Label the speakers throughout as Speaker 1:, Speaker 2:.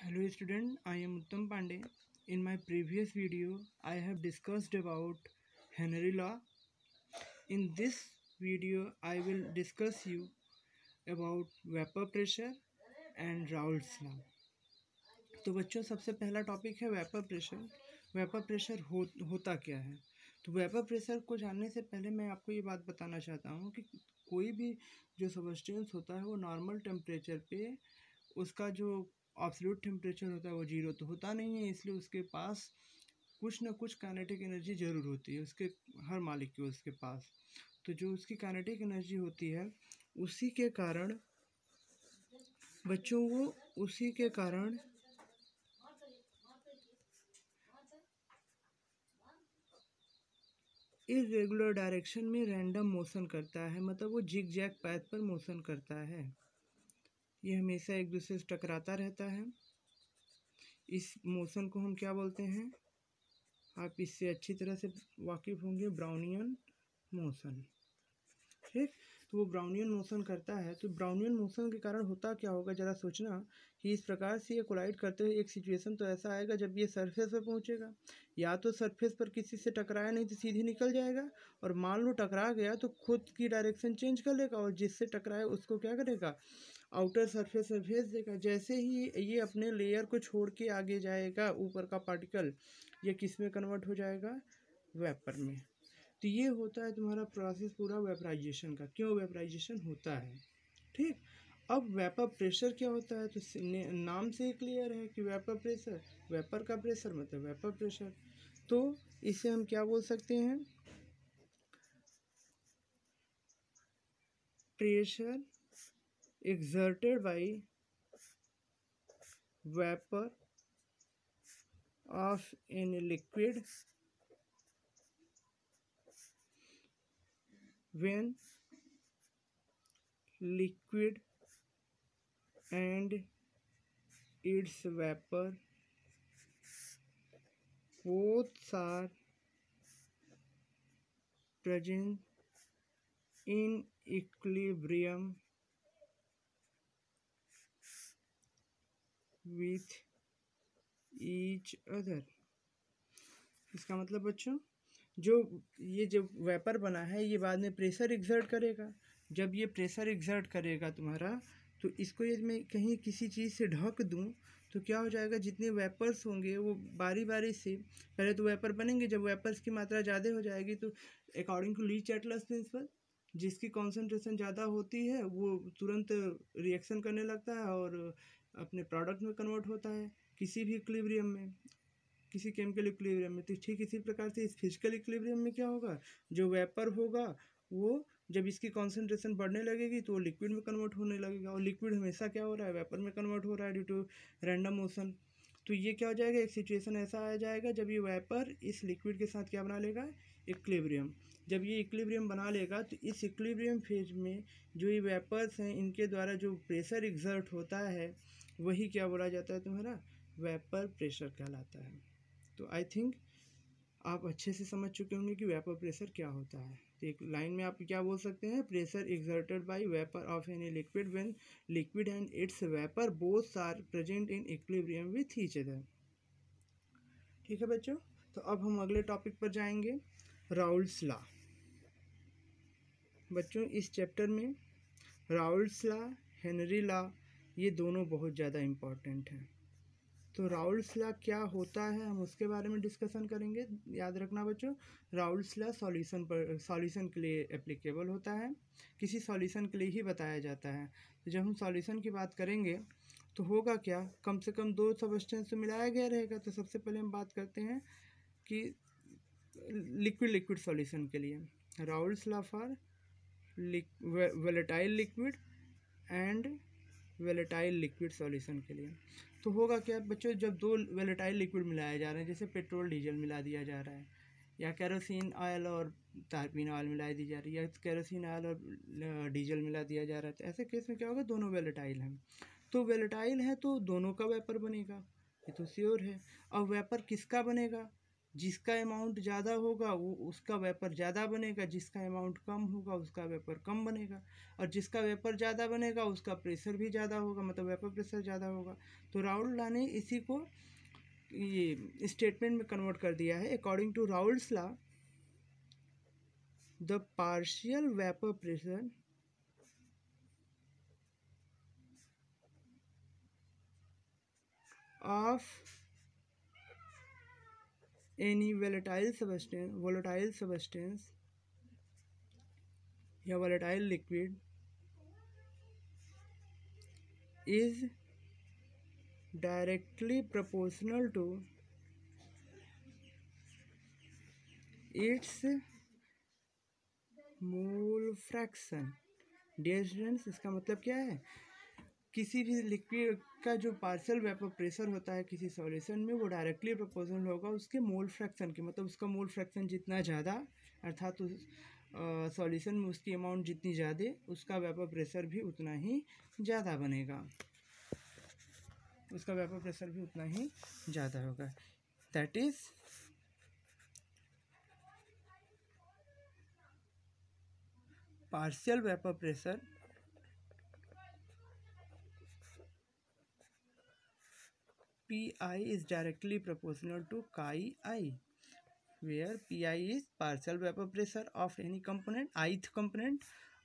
Speaker 1: Hello student, I am Uttam Pandey. In my previous video, I have discussed about Henry law. In this video, I will discuss you about vapor pressure and Raoult's law. तो बच्चों सबसे पहला topic है vapour pressure. Vapour pressure होता क्या है? तो vapour pressure को जानने से पहले मैं आपको ये बात बताना चाहता हूँ कि कोई भी जो सबस्टेंस होता है वो नॉर्मल टेम्परेचर पे उसका जो एब्सोल्यूट टेम्परेचर होता है वो जीरो तो होता नहीं है, इसलिए उसके पास कुछ ना कुछ काइनेटिक एनर्जी ज़रूर होती है उसके हर मॉलिक्यूल्स के पास। तो जो उसकी काइनेटिक एनर्जी होती है उसी के कारण बच्चों वो उसी के कारण इरेगुलर डायरेक्शन में रैंडम मोशन करता है, मतलब वो जिग जैग पैथ पर मोशन करता है। ये हमेशा एक दूसरे से टकराता रहता है। इस मोशन को हम क्या बोलते हैं? आप इससे अच्छी तरह से वाकिफ होंगे, ब्राउनियन मोशन। ठीक, तो वो ब्राउनियन मोशन करता है। तो ब्राउनियन मोशन के कारण होता क्या होगा, ज़रा सोचना कि इस प्रकार से ये कोलाइड करते हुए एक सिचुएशन तो ऐसा आएगा जब ये सरफेस पर पहुंचेगा, या तो सरफेस पर किसी से टकराया नहीं तो सीधी निकल जाएगा, और मान लो टकरा गया तो खुद की डायरेक्शन चेंज कर लेगा और जिससे टकराए उसको क्या करेगा, आउटर सरफेस पर भेज देगा। जैसे ही ये अपने लेयर को छोड़ के आगे जाएगा, ऊपर का पार्टिकल ये किस में कन्वर्ट हो जाएगा, वेपर में। तो ये होता है तुम्हारा प्रोसेस पूरा वेपराइजेशन का। क्यों वेपराइजेशन होता है? ठीक, अब वेपर प्रेशर क्या होता है? तो नाम से ही क्लियर है कि वेपर प्रेशर, वेपर का प्रेशर मतलब वेपर प्रेशर। तो इसे हम क्या बोल सकते हैं? Pressure exerted by vapor of any liquid when liquid and its vapor both are present in equilibrium with each other। इसका मतलब बच्चों, जो ये जो वेपर बना है ये बाद में प्रेशर एग्जर्ट करेगा। जब ये प्रेशर एग्जर्ट करेगा तुम्हारा, तो इसको यदि मैं कहीं किसी चीज़ से ढक दूं तो क्या हो जाएगा, जितने वेपर्स होंगे वो बारी बारी से पहले तो वेपर बनेंगे। जब वेपर्स की मात्रा ज़्यादा हो जाएगी तो अकॉर्डिंग टू ली चैटलर्स प्रिंसिपल, जिसकी कॉन्सेंट्रेशन ज़्यादा होती है वो तुरंत रिएक्शन करने लगता है और अपने प्रोडक्ट में कन्वर्ट होता है किसी भी इक्विलिब्रियम में, किसी केमिकल इक्विलिब्रियम में। तो ठीक इसी प्रकार से इस फिजिकल इक्विलिब्रियम में क्या होगा, जो वेपर होगा वो जब इसकी कॉन्सेंट्रेशन बढ़ने लगेगी तो वो लिक्विड में कन्वर्ट होने लगेगा, और लिक्विड हमेशा क्या हो रहा है, वेपर में कन्वर्ट हो रहा है ड्यू टू रैंडम मोशन। तो ये क्या हो जाएगा, एक सिचुएशन ऐसा आ जाएगा जब ये वेपर इस लिक्विड के साथ क्या बना लेगा, इक्विलिब्रियम। जब ये इक्विलिब्रियम बना लेगा तो इस इक्विलिब्रियम फेज में जो ये वेपर्स हैं इनके द्वारा जो प्रेशर एग्जर्ट होता है वही क्या बोला जाता है, तुम्हारा वेपर प्रेशर कहलाता है। तो आई थिंक आप अच्छे से समझ चुके होंगे कि वेपर प्रेशर क्या होता है। तो एक लाइन में आप क्या बोल सकते हैं, pressure exerted by vapour of any liquid when liquid and its vapour both are present in equilibrium with each other. ठीक है बच्चों, तो अब हम अगले टॉपिक पर जाएंगे, राउल्ट्स लॉ। बच्चों इस चैप्टर में राउल्ट्स लॉ, हेनरी लॉ, ये दोनों बहुत ज़्यादा इम्पॉर्टेंट हैं। तो राउल्ट्स लॉ क्या होता है हम उसके बारे में डिस्कशन करेंगे। याद रखना बच्चों, राउल्ट्स लॉ सॉल्यूशन के लिए एप्लीकेबल होता है, किसी सॉल्यूशन के लिए ही बताया जाता है। तो जब हम सॉल्यूशन की बात करेंगे तो होगा क्या, कम से कम दो सबस्टेंस तो मिलाया गया रहेगा। तो सबसे पहले हम बात करते हैं कि लिक्विड लिक्विड सॉल्यूशन के लिए Raoult's law for volatile liquid and volatile liquid solution के लिए। तो होगा क्या बच्चों, जब दो वोलेटाइल लिक्विड मिलाए जा रहे हैं, जैसे पेट्रोल डीजल मिला दिया जा रहा है, या केरोसिन ऑयल और तारपीन ऑयल मिला दी जा रही है, या केरोसिन ऑयल और डीजल मिला दिया जा रहा है, तो ऐसे केस में क्या होगा, दोनों वोलेटाइल हैं। तो वोलेटाइल है तो दोनों का वेपर बनेगा, ये तो श्योर है। अब वेपर किसका बनेगा, जिसका अमाउंट ज़्यादा होगा वो उसका वेपर ज़्यादा बनेगा, जिसका अमाउंट कम होगा उसका वेपर कम बनेगा, और जिसका वेपर ज़्यादा बनेगा उसका प्रेशर भी ज़्यादा होगा, मतलब वेपर प्रेशर ज़्यादा होगा। तो राउल्ट लॉ ने इसी को ये स्टेटमेंट में कन्वर्ट कर दिया है। According to Raoult's law, the partial vapour pressure of any volatile substance या volatile liquid is directly proportional to its mole fraction. Dear students, इसका मतलब क्या है? किसी भी लिक्विड का जो पार्शियल वेपर प्रेशर होता है किसी सॉल्यूशन में, वो डायरेक्टली प्रोपोर्शनल होगा उसके मोल फ्रैक्शन के, मतलब उसका मोल फ्रैक्शन जितना ज़्यादा, अर्थात उस सॉल्यूशन में उसकी अमाउंट जितनी ज़्यादा, उसका वेपर प्रेशर भी उतना ही ज़्यादा बनेगा, उसका वेपर प्रेशर भी उतना ही ज़्यादा होगा। That is partial vapour pressure Pi is directly proportional to chi I, where Pi is partial vapor pressure of any component, ith component,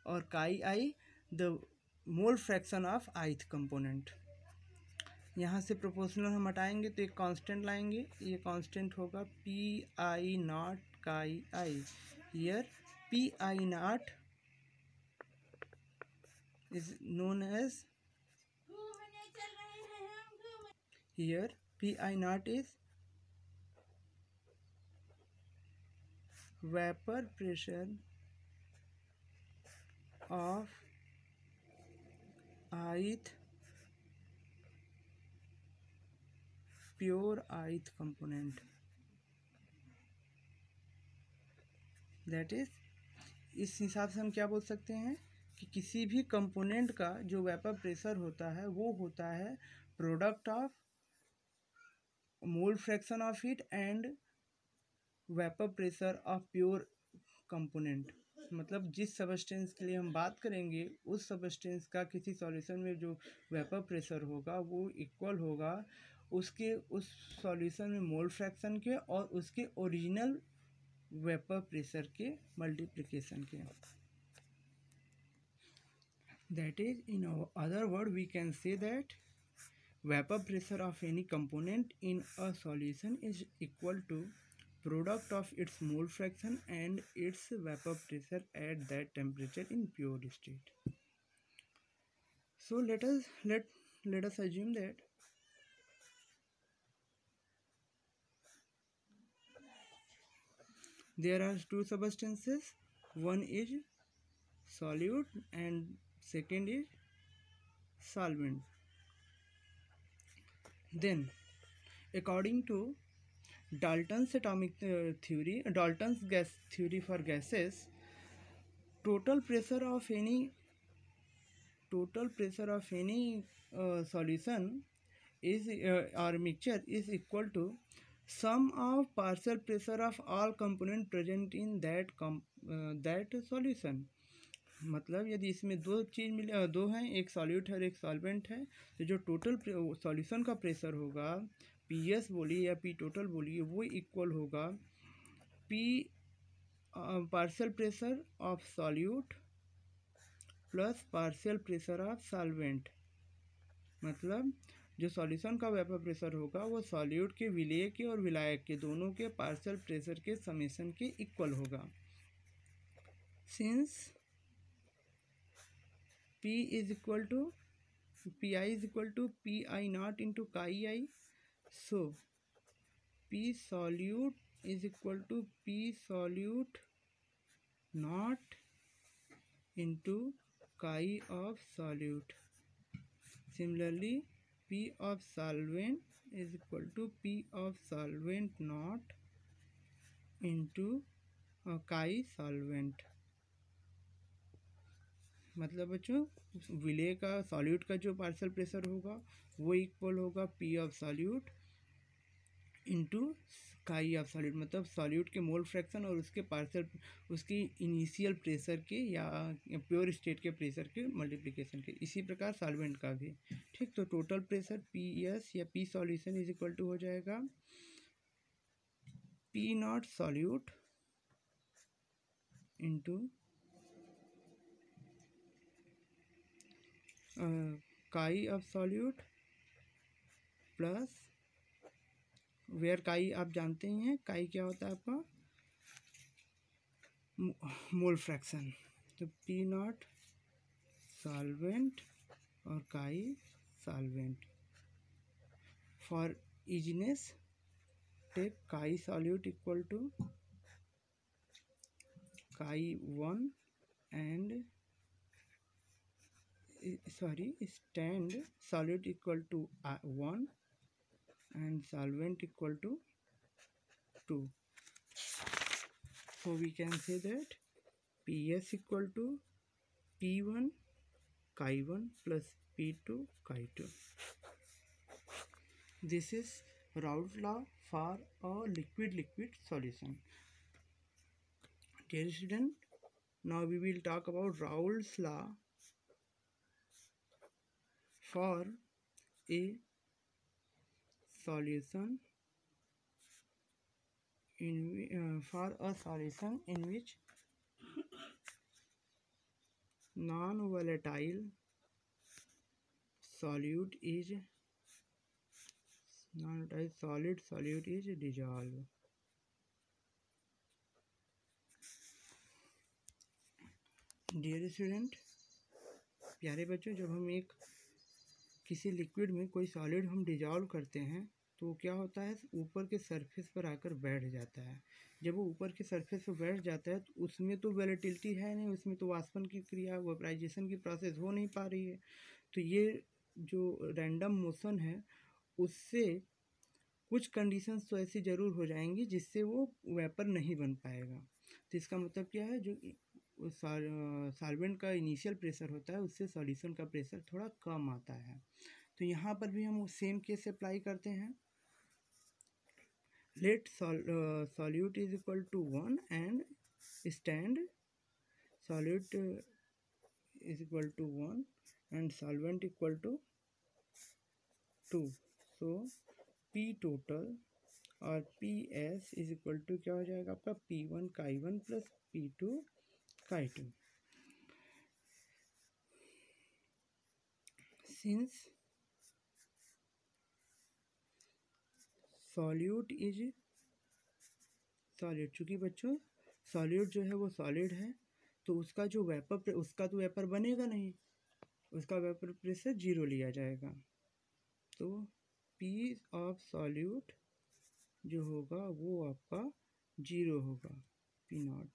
Speaker 1: और chi I the mole fraction of ith component। यहाँ से proportional हम हटाएंगे तो एक constant लाएंगे, ये constant होगा Pi not chi I। Here Pi not is known as, here Pi naught is vapor pressure of ith pure ith component। That is, इस हिसाब से हम क्या बोल सकते हैं कि किसी भी कंपोनेंट का जो वेपर प्रेशर होता है वो होता है product of mole fraction of it and vapour pressure of pure component. मतलब जिस सबस्टेंस के लिए हम बात करेंगे उस सबस्टेंस का किसी सॉल्यूशन में जो वेपर प्रेशर होगा वो इक्वल होगा उसके उस सॉल्यूशन में मोल फ्रैक्शन के और उसके ओरिजिनल वेपर प्रेशर के मल्टीप्लिकेशन के। That is, in other word we can say that vapor pressure of any component in a solution is equal to product of its mole fraction and its vapor pressure at that temperature in pure state. So let us assume that there are two substances, one is solute and second is solvent. Then according to Dalton's atomic theory, Dalton's gas theory for gases, total pressure of any solution is or mixture is equal to sum of partial pressure of all component present in that solution। मतलब यदि इसमें दो चीज़ मिले, दो हैं, एक solute है और एक सॉल्वेंट है, तो जो टोटल सॉल्यूशन का प्रेशर होगा, PS बोलिए या P टोटल बोलिए, वो इक्वल होगा P partial pressure of solute plus partial pressure of solvent. मतलब जो सॉल्यूशन का वेपर प्रेशर होगा वो सॉल्यूट के विलेय के और विलायक के दोनों के पार्शियल प्रेशर के समेशन के इक्वल होगा। Since P is equal to Pi is equal to Pi naught into chi I, so P solute is equal to P solute naught into chi of solute. Similarly, P of solvent is equal to P of solvent naught into chi solvent। मतलब बच्चों विलेय का solute का जो partial pressure होगा वो equal होगा P of solute into chi of solute, मतलब solute के मोल फ्रैक्शन और उसके पार्शियल, उसकी इनिशियल प्रेशर के या प्योर स्टेट के प्रेशर के मल्टीप्लिकेशन के। इसी प्रकार सॉल्वेंट का भी। ठीक, तो टोटल प्रेशर पी एस या P solution is equal to हो जाएगा P naught solute into chi of solute plus where chi आप जानते ही हैं, काई क्या होता है आपका मोल फ्रैक्शन। तो पी नॉट सॉल्वेंट और काई solvent. For easiness take chi solute equal to काई 1 and stand solute equal to 1 and solvent equal to 2. So we can say that PS equal to P1 chi 1 plus P2 chi 2. This is Raoult's law for a liquid solution. Dear student, now we will talk about Raoult's law for a solution in which non-volatile solute is dissolved. Dear student, प्यारे बच्चों, जब हम एक किसी liquid में कोई solid हम dissolve करते हैं तो क्या होता है, ऊपर के सरफेस पर आकर बैठ जाता है। जब वो ऊपर के सरफेस पर बैठ जाता है तो उसमें तो वोलेटिलिटी है नहीं, उसमें तो वाष्पन की क्रिया, वेपराइजेशन की प्रोसेस हो नहीं पा रही है। तो ये जो रैंडम मोशन है उससे कुछ कंडीशंस तो ऐसी ज़रूर हो जाएंगी जिससे वो वेपर नहीं बन पाएगा। तो इसका मतलब क्या है, जो सॉल्वेंट का इनिशियल प्रेशर होता है उससे सॉल्यूशन का प्रेशर थोड़ा कम आता है। तो यहाँ पर भी हम सेम केस अप्लाई करते हैं। Let solute is equal to 1 and stand solute is equal to 1 and solvent equal to 2। So P total और P S is equal to क्या हो जाएगा आपका P1 chi 1 plus P2 chi 2। Since solute is solid, चूँकि बच्चों solute जो है वो सॉलिड है तो उसका जो वेपर, उसका तो वेपर बनेगा नहीं, उसका वेपर प्रेशर 0 लिया जाएगा। तो P ऑफ सॉल्यूट जो होगा वो आपका 0 होगा, P नॉट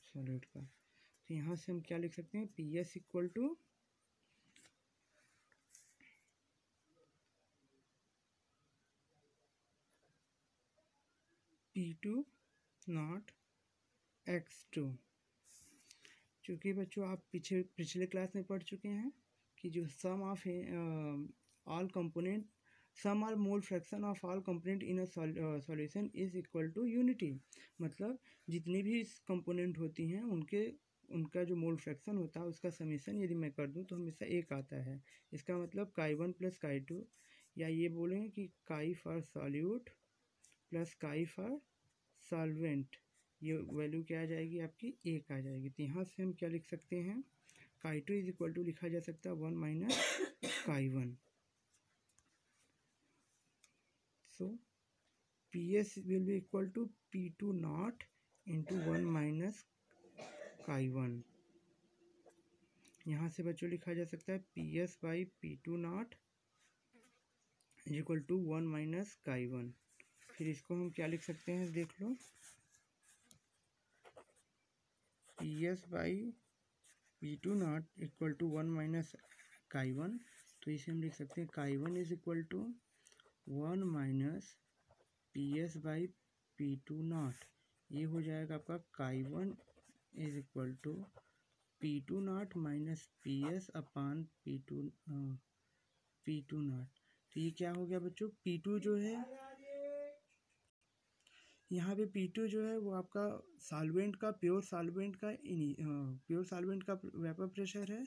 Speaker 1: सॉल्यूट का। तो यहाँ से हम क्या लिख सकते हैं, P S equal to P2 naught x2। चूँकि बच्चों आप पिछले क्लास में पढ़ चुके हैं कि जो sum of all component, sum all mole fraction of all component in a solution is equal to unity. मतलब जितनी भी कंपोनेंट होती हैं उनका जो मोल फ्रैक्शन होता है उसका समीशन यदि मैं कर दूं तो हमेशा एक आता है। इसका मतलब काई 1 प्लस काई 2, या ये बोलें कि काई for solute plus chi for solvent, ये वैल्यू क्या आ जाएगी आपकी, एक आ जाएगी। तो यहाँ से हम क्या लिख सकते हैं, काई 2 इज इक्वल टू लिखा जा सकता है 1 minus chi 1। So P S will be equal to P2 nought into 1 minus chi 1। यहाँ से बच्चों लिखा जा सकता है P S by P2 nought is equal to 1 minus chi 1। फिर इसको हम क्या लिख सकते हैं, देख लो, P S by P2 nought equal to 1 minus chi 1। तो इसे हम लिख सकते हैं chi 1 is equal to 1 minus P S by P2 naught. ये हो जाएगा आपका chi 1 is equal to P2 naught minus P S upon P2 naught. तो ये क्या हो गया बच्चों, P2 जो है, यहाँ पे P2 जो है वो आपका सॉल्वेंट का, प्योर सॉल्वेंट का वेपर प्रेशर है।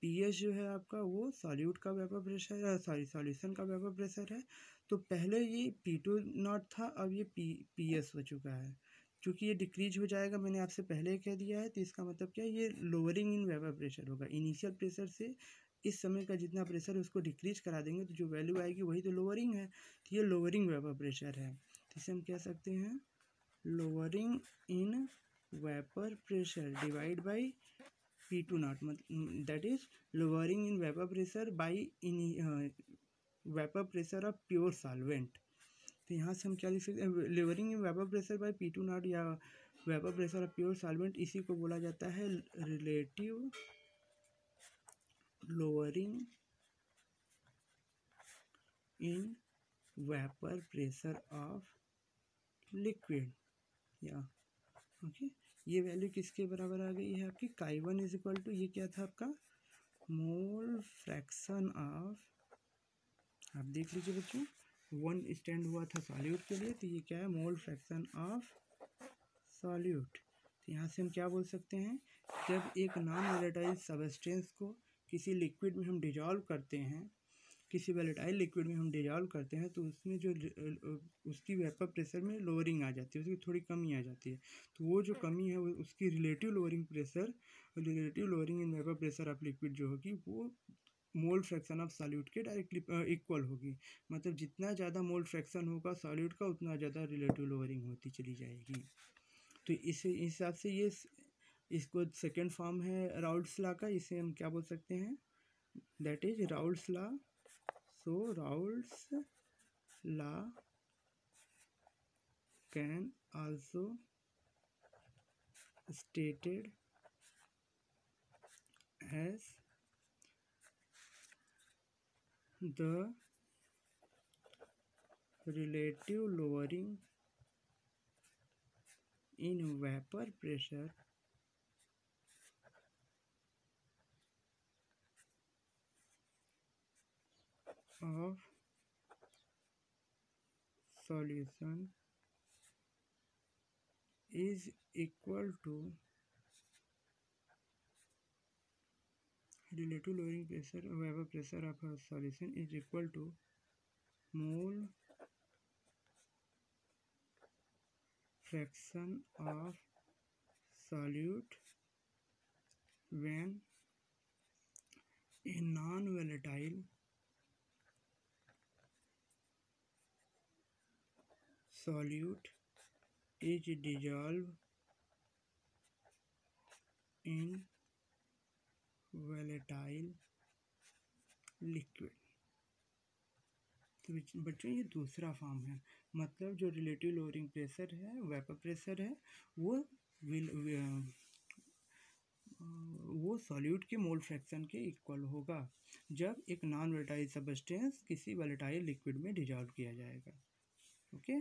Speaker 1: PS जो है आपका वो सॉल्यूट का वेपर प्रेशर है, सॉल्यूशन का वेपर प्रेशर है। तो पहले ये P2 नॉट था, अब ये PS हो चुका है। क्योंकि ये डिक्रीज हो जाएगा, मैंने आपसे पहले ही कह दिया है, तो इसका मतलब क्या है, ये लोअरिंग इन वेपर प्रेशर होगा। इनिशियल प्रेशर से इस समय का जितना प्रेशर है उसको डिक्रीज करा देंगे, तो जो वैल्यू आएगी वही तो लोअरिंग है। तो ये लोअरिंग वेपर प्रेशर है। इसे हम कह सकते हैं lowering in vapour pressure divide by P2 nought, मतलब that is lowering in vapour pressure by in vapour pressure of pure solvent. तो यहाँ से हम क्या लिख सकते हैं, lowering in vapour pressure by P2 nought या vapour pressure of pure solvent, इसी को बोला जाता है relative lowering in vapour pressure of liquid. या ओके, ये वैल्यू किसके बराबर आ गई है आपकी, Chi1 इज इक्वल टू, ये क्या था आपका, मोल फ्रैक्शन ऑफ, आप देख लीजिए बच्चों, 1 स्टैंड हुआ था सॉल्यूट के लिए, तो ये क्या है, मोल फ्रैक्शन ऑफ सॉल्यूट। तो यहाँ से हम क्या बोल सकते हैं, जब एक नॉन वोलेटाइल सब्सटेंस को किसी लिक्विड में हम डिजॉल्व करते हैं, किसी वोलेटाइल लिक्विड में हम डिजॉल्व करते हैं, तो उसमें जो उसकी वेपर प्रेशर में लोअरिंग आ जाती है, उसकी थोड़ी कमी आ जाती है। तो वो जो कमी है वो उसकी relative lowering in vapour pressure of liquid जो होगी वो मोल फ्रैक्शन ऑफ सॉल्यूट के डायरेक्टली इक्वल होगी। मतलब जितना ज़्यादा मोल फ्रैक्शन होगा सॉल्यूट का, उतना ज़्यादा रिलेटिव लोअरिंग होती चली जाएगी। तो इस हिसाब से ये इसको सेकेंड फॉर्म है राउल्ट्स लॉ का, इसे हम क्या बोल सकते हैं, that is Raoult's law. So Raoult's law can also stated as the relative lowering in vapor pressure of solution is equal to relative lowering pressure vapor pressure of a solution is equal to mole fraction of solute when a non-volatile solute is dissolved in volatile liquid। तो बच्चों ये दूसरा form है, मतलब जो relative lowering pressure है, vapour pressure है, वो सॉल्यूट के मोल फ्रैक्शन के इक्वल होगा जब एक नॉन वोलेटाइल सब्सटेंस किसी वोलेटाइल लिक्विड में डिजॉल्व किया जाएगा। ओके।